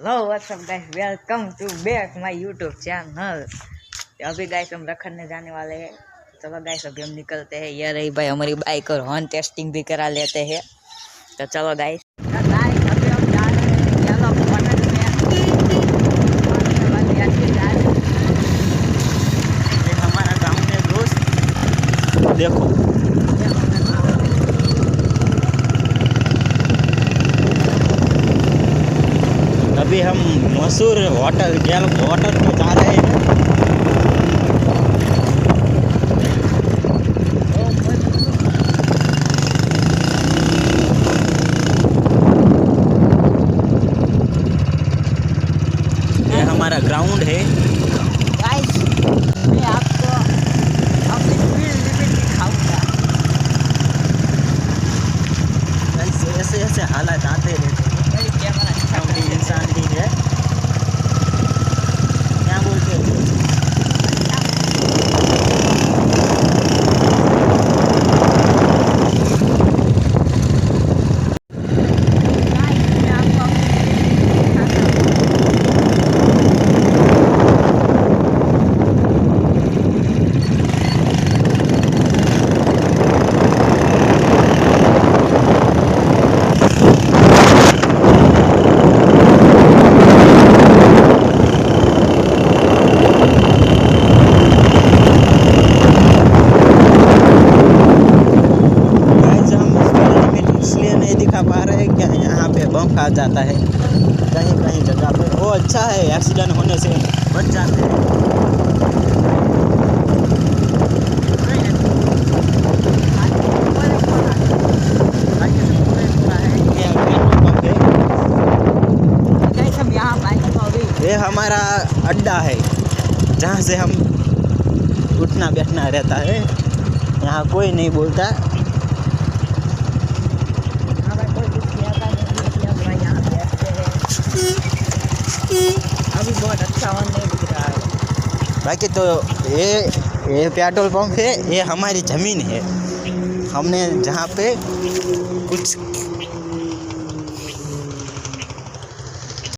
Hello what's up guys, welcome to back my YouTube channel. अभी guys हम रखने जाने वाले हैं। चलो गाइस अभी हम निकलते हैं। ये रही भाई हमारी बाइक और हॉर्न टेस्टिंग भी करा लेते हैं। तो चलो गाइस अभी हम जा रहे हैं येलो कॉर्नर में। ये हमारा गाँव है दोस्त, देखो अभी हम मशहूर होटल पे जा रहे हैं। ये हमारा ग्राउंड है गाइस। मैं आपको अपनी स्पीड लिमिट दिखाऊंगा। ऐसे हालात आते रहते हैं। हम भी इंसान ही है, क्या बोलते हैं। बम आ जाता है कहीं कहीं जगह पे, वो अच्छा है, एक्सीडेंट होने से बच जाते हैं। ये हमारा अड्डा है जहाँ से हम उठना बैठना रहता है। यहाँ कोई नहीं बोलता। अभी बहुत अच्छा वन नहीं दिख रहा है। बाकी तो ये पेट्रोल पंप है, ये हमारी ज़मीन है। हमने जहाँ पे कुछ